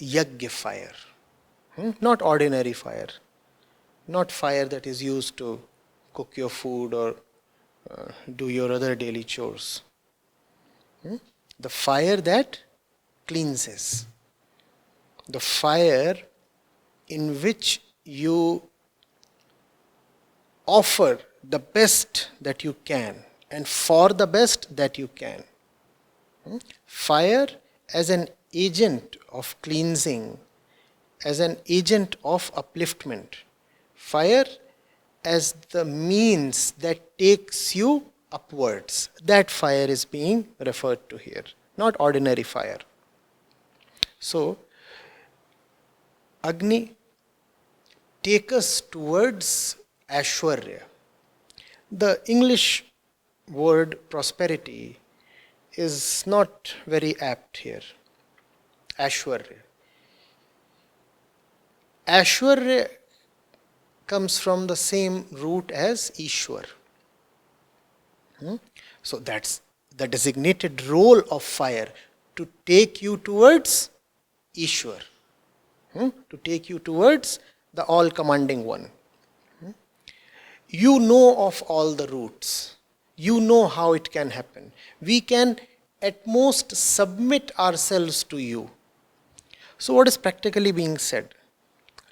yajna fire. Not ordinary fire. Not fire that is used to cook your food or do your other daily chores. The fire that cleanses. The fire in which you offer the best that you can and for the best that you can. Fire as an agent of cleansing, as an agent of upliftment. Fire as the means that takes you upwards. That fire is being referred to here, not ordinary fire. So, Agni, take us towards Aishwarya. The English word prosperity is not very apt here. Aishwarya. Aishwarya comes from the same root as Ishwar. So that's the designated role of fire, to take you towards Ishwar, to take you towards the all-commanding one. You know of all the roots. You know how it can happen. We can at most submit ourselves to you. So what is practically being said?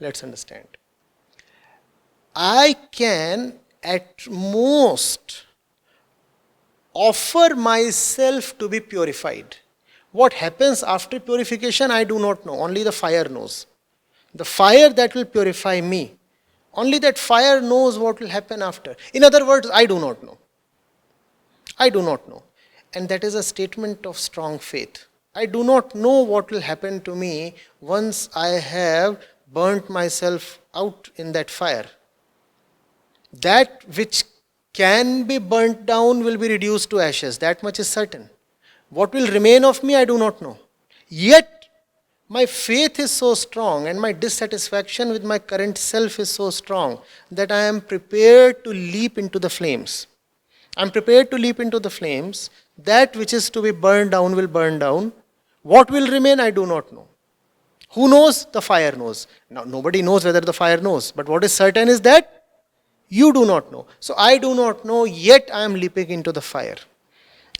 Let's understand. I can at most offer myself to be purified. What happens after purification, I do not know. Only the fire knows. The fire that will purify me. Only that fire knows what will happen after. In other words, I do not know. I do not know. And that is a statement of strong faith. I do not know what will happen to me once I have burnt myself out in that fire. That which can be burnt down will be reduced to ashes. That much is certain. What will remain of me, I do not know. Yet, my faith is so strong and my dissatisfaction with my current self is so strong that I am prepared to leap into the flames. I am prepared to leap into the flames. That which is to be burned down will burn down. What will remain, I do not know. Who knows? The fire knows. Now, nobody knows whether the fire knows. But what is certain is that you do not know. So I do not know, yet I am leaping into the fire.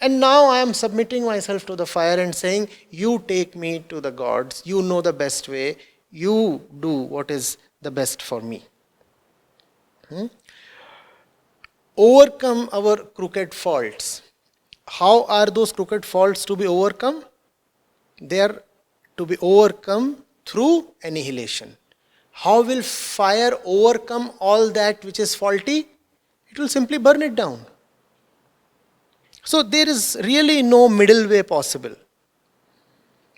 And now I am submitting myself to the fire and saying, you take me to the gods. You know the best way. You do what is the best for me. Overcome our crooked faults. How are those crooked faults to be overcome? They are to be overcome through annihilation. How will fire overcome all that which is faulty? It will simply burn it down. So there is really no middle way possible.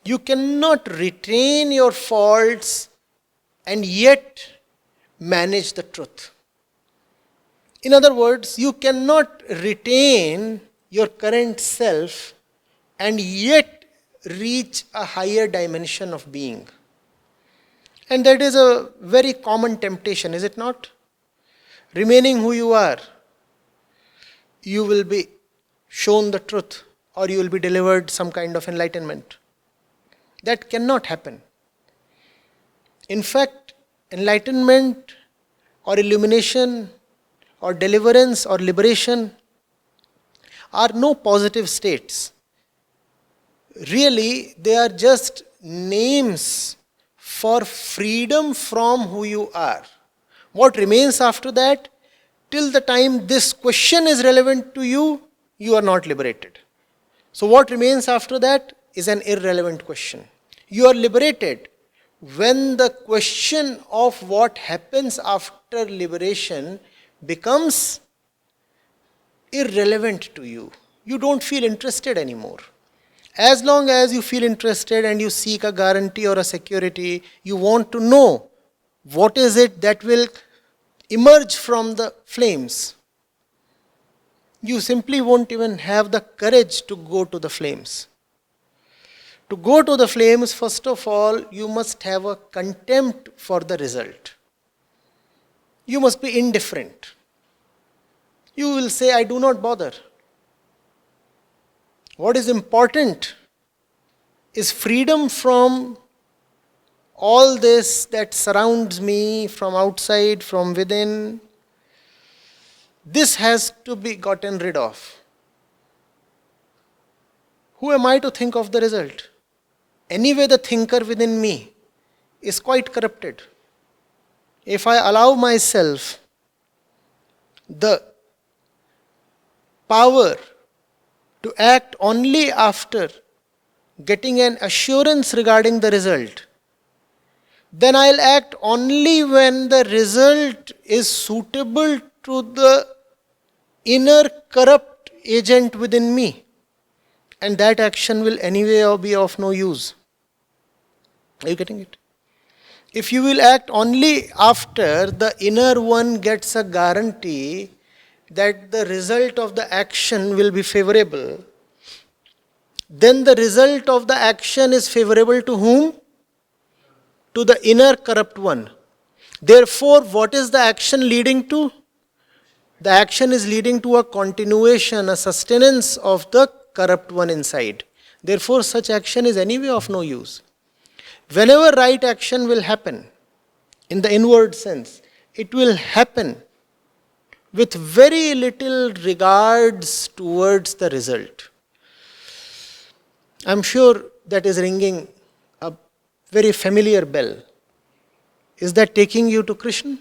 You cannot retain your faults and yet manage the truth. In other words, you cannot retain your current self and yet reach a higher dimension of being. And that is a very common temptation, is it not? Remaining who you are, you will be shown the truth or you will be delivered some kind of enlightenment. That cannot happen. In fact, enlightenment or illumination or deliverance or liberation are no positive states. Really, they are just names for freedom from who you are. What remains after that? Till the time this question is relevant to you, you are not liberated. So what remains after that is an irrelevant question. You are liberated when the question of what happens after liberation becomes irrelevant to you. You don't feel interested anymore. As long as you feel interested and you seek a guarantee or a security, you want to know what is it that will emerge from the flames. You simply won't even have the courage to go to the flames. To go to the flames, first of all, you must have a contempt for the result. You must be indifferent. You will say, I do not bother. What is important is freedom from all this that surrounds me from outside, from within, this has to be gotten rid of. Who am I to think of the result? Anyway, the thinker within me is quite corrupted. If I allow myself the power to act only after getting an assurance regarding the result, then I'll act only when the result is suitable to the inner corrupt agent within me. And that action will anyway be of no use. Are you getting it? If you will act only after the inner one gets a guarantee that the result of the action will be favorable, then the result of the action is favorable to whom? To the inner corrupt one. Therefore, what is the action leading to? The action is leading to a continuation, a sustenance of the corrupt one inside. Therefore, such action is anyway of no use. Whenever right action will happen, in the inward sense, it will happen with very little regards towards the result. I'm sure that is ringing a very familiar bell. Is that taking you to Krishna?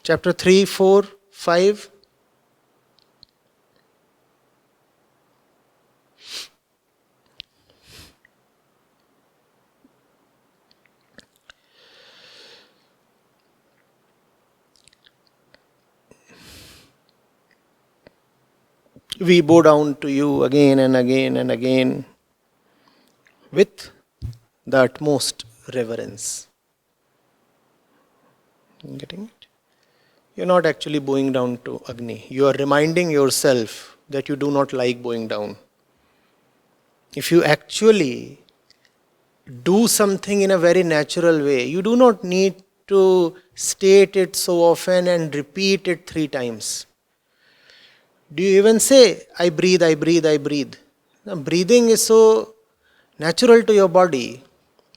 Chapter 3, 4, 5. We bow down to you again and again and again with the utmost reverence. Getting it? You're not actually bowing down to Agni. You are reminding yourself that you do not like bowing down. If you actually do something in a very natural way, you do not need to state it so often and repeat it 3 times. Do you even say, I breathe, I breathe, I breathe? Now, breathing is so natural to your body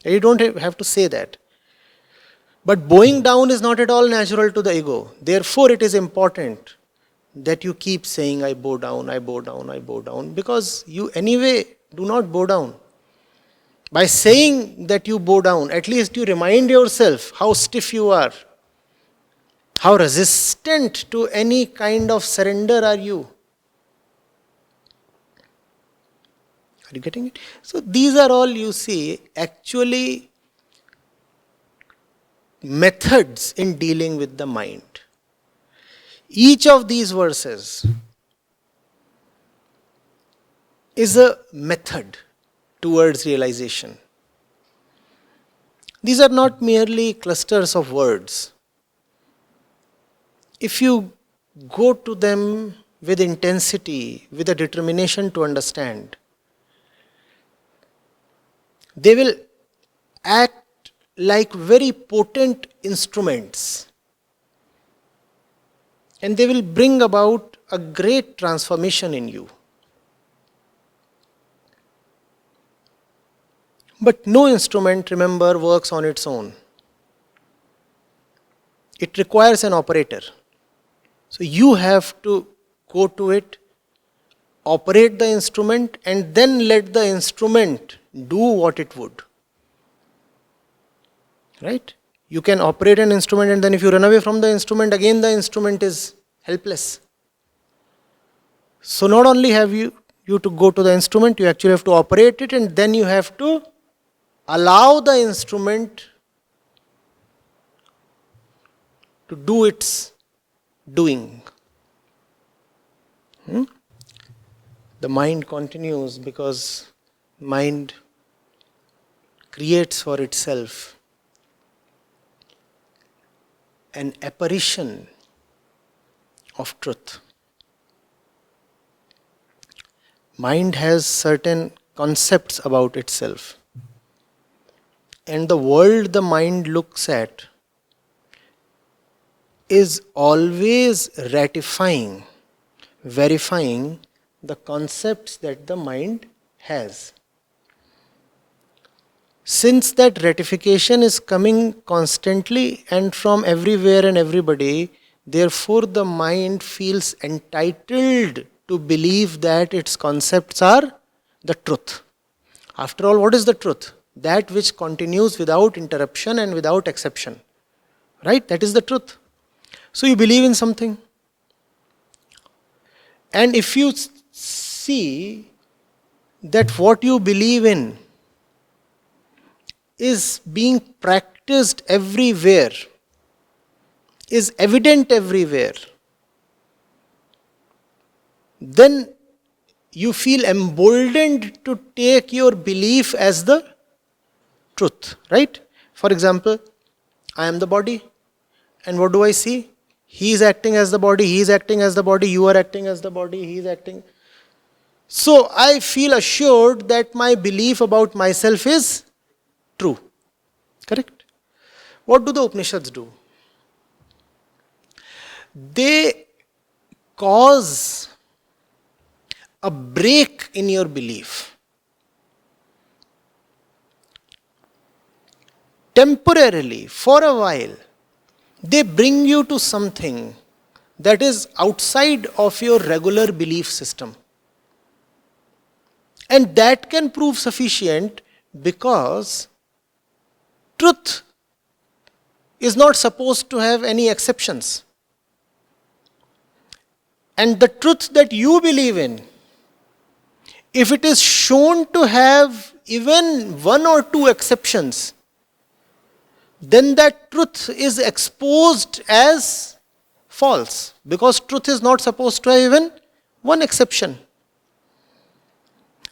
that you don't have to say that. But bowing down is not at all natural to the ego. Therefore, it is important that you keep saying, I bow down, I bow down, I bow down, because you anyway do not bow down. By saying that you bow down, at least you remind yourself how stiff you are. How resistant to any kind of surrender are you? Are you getting it? So these are all, you see, actually methods in dealing with the mind. Each of these verses is a method towards realization. These are not merely clusters of words. If you go to them with intensity, with a determination to understand, they will act like very potent instruments, and they will bring about a great transformation in you. But no instrument, remember, works on its own. It requires an operator. So you have to go to it, operate the instrument, and then let the instrument do what it would. Right? You can operate an instrument, and then if you run away from the instrument, again the instrument is helpless. So not only have you to go to the instrument, you actually have to operate it, and then you have to allow the instrument to do its doing. The mind continues because mind creates for itself an apparition of truth. Mind has certain concepts about itself, and the world the mind looks at is always ratifying, verifying the concepts that the mind has. Since that ratification is coming constantly and from everywhere and everybody, therefore the mind feels entitled to believe that its concepts are the truth. After all, what is the truth? That which continues without interruption and without exception. Right? That is the truth. So you believe in something. And if you see that what you believe in is being practiced everywhere, is evident everywhere, then you feel emboldened to take your belief as the truth, right? For example, I am the body, and what do I see? He is acting as the body, he is acting as the body, you are acting as the body, he is acting. So I feel assured that my belief about myself is true. Correct? What do the Upanishads do? They cause a break in your belief. Temporarily, for a while, they bring you to something that is outside of your regular belief system. And that can prove sufficient because truth is not supposed to have any exceptions. And the truth that you believe in, if it is shown to have even one or two exceptions, then that truth is exposed as false, because truth is not supposed to have even one exception.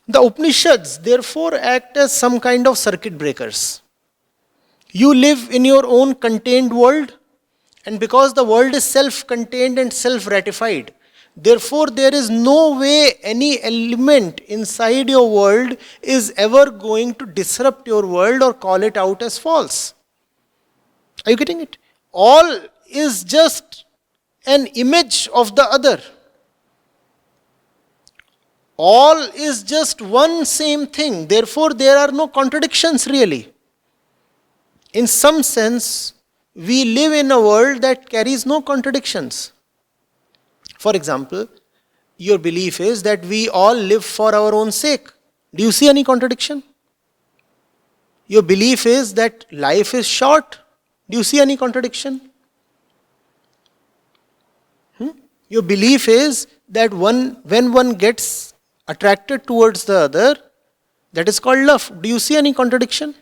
The Upanishads therefore act as some kind of circuit breakers. You live in your own contained world, and because the world is self-contained and self-ratified, therefore there is no way any element inside your world is ever going to disrupt your world or call it out as false. Are you getting it? All is just an image of the other. All is just one same thing. Therefore, there are no contradictions really. In some sense, we live in a world that carries no contradictions. For example, your belief is that we all live for our own sake. Do you see any contradiction? Your belief is that life is short. Do you see any contradiction? Your belief is that when one gets attracted towards the other, that is called love. Do you see any contradiction?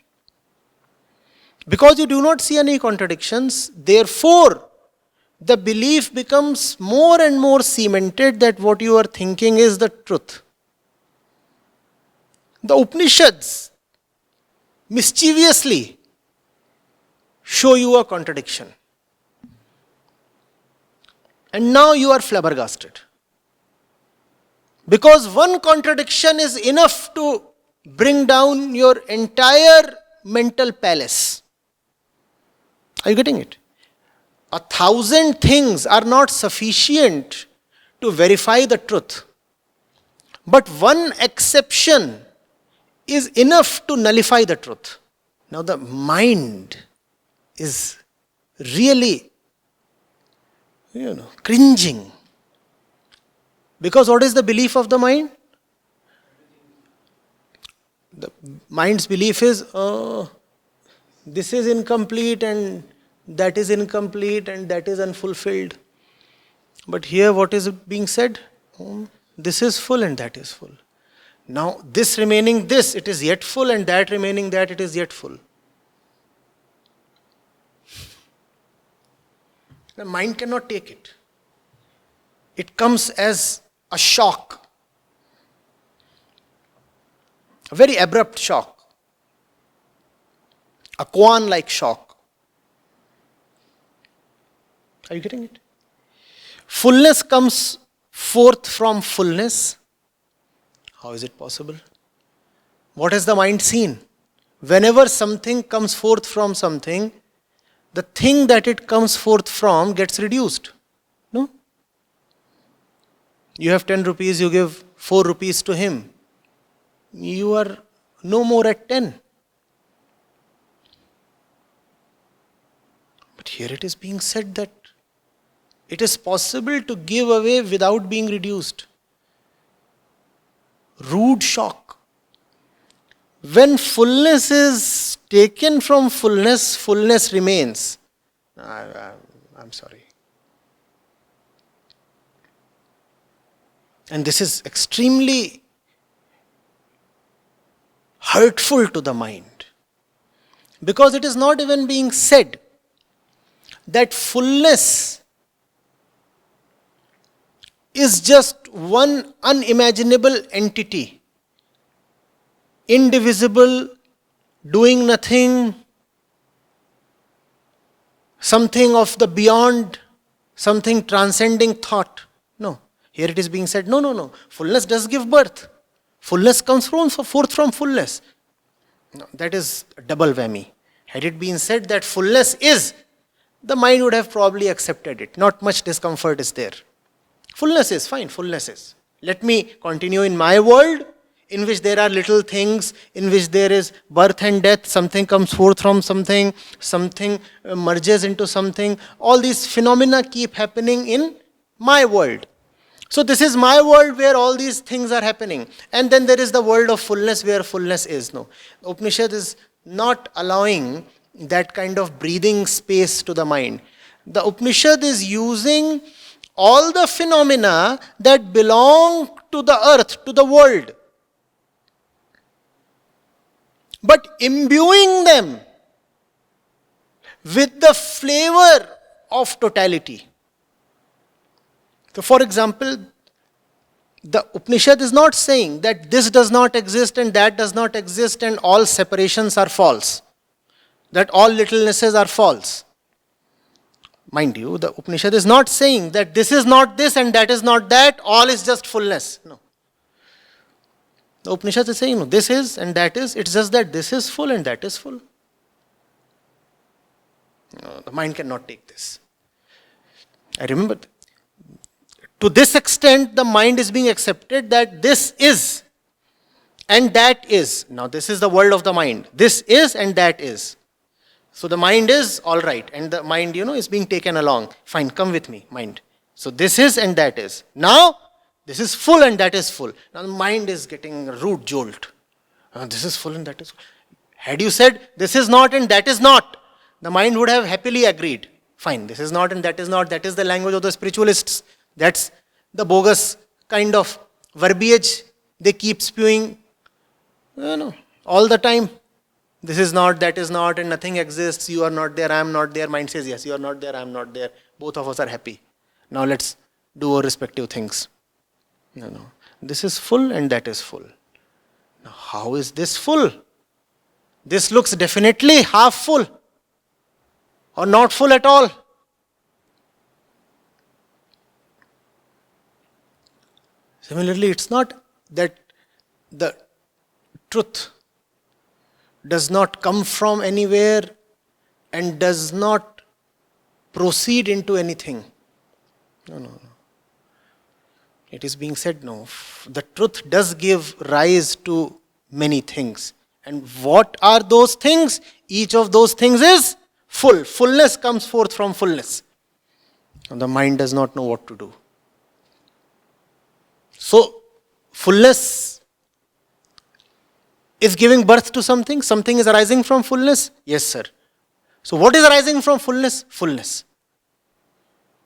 Because you do not see any contradictions, therefore, the belief becomes more and more cemented that what you are thinking is the truth. The Upanishads mischievously show you a contradiction. And now you are flabbergasted. Because one contradiction is enough to bring down your entire mental palace. Are you getting it? 1,000 things are not sufficient to verify the truth. But one exception is enough to nullify the truth. Now the mind is really, cringing. Because what is the belief of the mind? The mind's belief is, this is incomplete and that is incomplete and that is unfulfilled. But here what is being said? This is full and that is full. Now this remaining this, it is yet full, and that remaining that, it is yet full. The mind cannot take it. It comes as a shock. A very abrupt shock. A koan-like shock. Are you getting it? Fullness comes forth from fullness. How is it possible? What has the mind seen? Whenever something comes forth from something, the thing that it comes forth from gets reduced. No? You have 10 rupees, you give 4 rupees to him. You are no more at 10. But here it is being said that it is possible to give away without being reduced. Rude shock. When fullness is taken from fullness, fullness remains. I'm sorry. And this is extremely hurtful to the mind. Because it is not even being said that fullness is just one unimaginable entity, indivisible, doing nothing, something of the beyond, something transcending thought. No. Here it is being said, no. Fullness does give birth. Fullness comes forth from fullness. No, that is a double whammy. Had it been said that fullness is, the mind would have probably accepted it. Not much discomfort is there. Fullness is, fine, fullness is. Let me continue in my world, in which there are little things, in which there is birth and death, something comes forth from something merges into something. All these phenomena keep happening in my world. So this is my world where all these things are happening. And then there is the world of fullness where fullness is. No. The Upanishad is not allowing that kind of breathing space to the mind. The Upanishad is using all the phenomena that belong to the earth, to the world, but imbuing them with the flavor of totality. So, for example, the Upanishad is not saying that this does not exist and that does not exist and all separations are false, that all littlenesses are false. Mind you, the Upanishad is not saying that this is not this and that is not that, all is just fullness. No. The Upanishad is saying, no, this is and that is, it's just that this is full and that is full. No, the mind cannot take this. I remember, to this extent, the mind is being accepted that this is and that is. Now, this is the world of the mind. This is and that is. So the mind is all right, and the mind, is being taken along. Fine, come with me, mind. So this is and that is. Now, this is full and that is full. Now the mind is getting a rude jolt. This is full and that is full. Had you said, this is not and that is not, the mind would have happily agreed. Fine, this is not and that is not. That is the language of the spiritualists. That's the bogus kind of verbiage they keep spewing all the time. This is not, that is not, and nothing exists. You are not there, I am not there. Mind says, yes, you are not there, I am not there. Both of us are happy. Now let's do our respective things. No. This is full and that is full. Now, how is this full? This looks definitely half full or not full at all. Similarly, it's not that the truth does not come from anywhere and does not proceed into anything. No. It is being said, no, the truth does give rise to many things. And what are those things? Each of those things is full. Fullness comes forth from fullness. And the mind does not know what to do. So, fullness is giving birth to something. Something is arising from fullness. Yes, sir. So, what is arising from fullness? Fullness.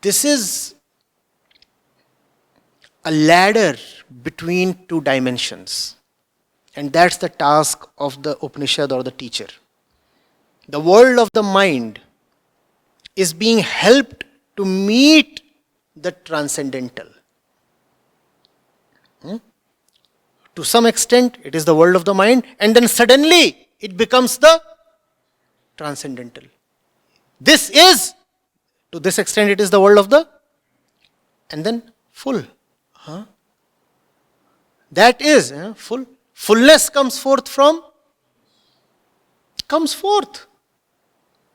This is a ladder between two dimensions. And that's the task of the Upanishad or the teacher. The world of the mind is being helped to meet the transcendental. To some extent, it is the world of the mind, and then suddenly it becomes the transcendental. This is, to this extent, it is the world of the, and then full. That is full. Fullness comes forth from, comes forth.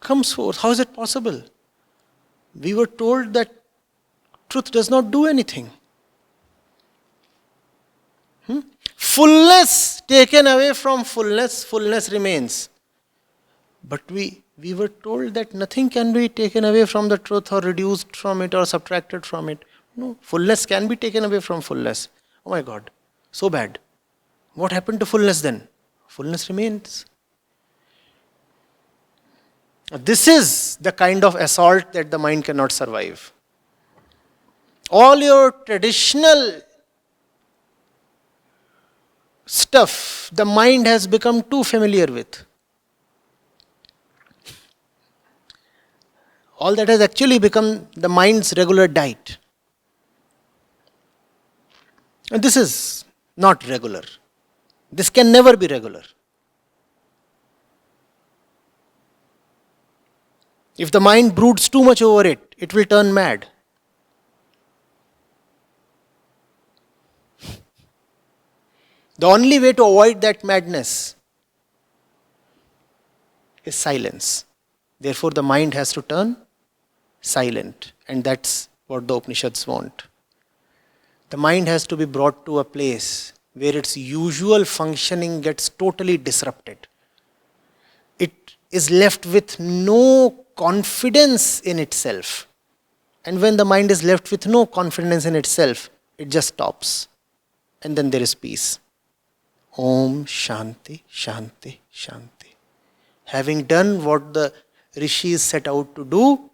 How is it possible? We were told that truth does not do anything. Fullness taken away from fullness, fullness remains. But we We were told that nothing can be taken away from the truth or reduced from it or subtracted from it. No, fullness can be taken away from fullness. Oh my God, so bad. What happened to fullness then? Fullness remains. This is the kind of assault that the mind cannot survive. All your traditional stuff, the mind has become too familiar with. All that has actually become the mind's regular diet. And this is not regular. This can never be regular. If the mind broods too much over it, it will turn mad. The only way to avoid that madness is silence. Therefore, the mind has to turn silent. And that's what the Upanishads want. The mind has to be brought to a place where its usual functioning gets totally disrupted. It is left with no confidence in itself. And when the mind is left with no confidence in itself, it just stops. And then there is peace. Om Shanti, Shanti, Shanti. Having done what the rishis set out to do,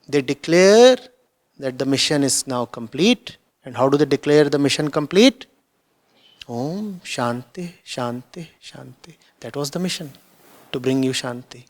they declare that the mission is now complete. And how do they declare the mission complete? Om Shanti, Shanti, Shanti. That was the mission, to bring you Shanti.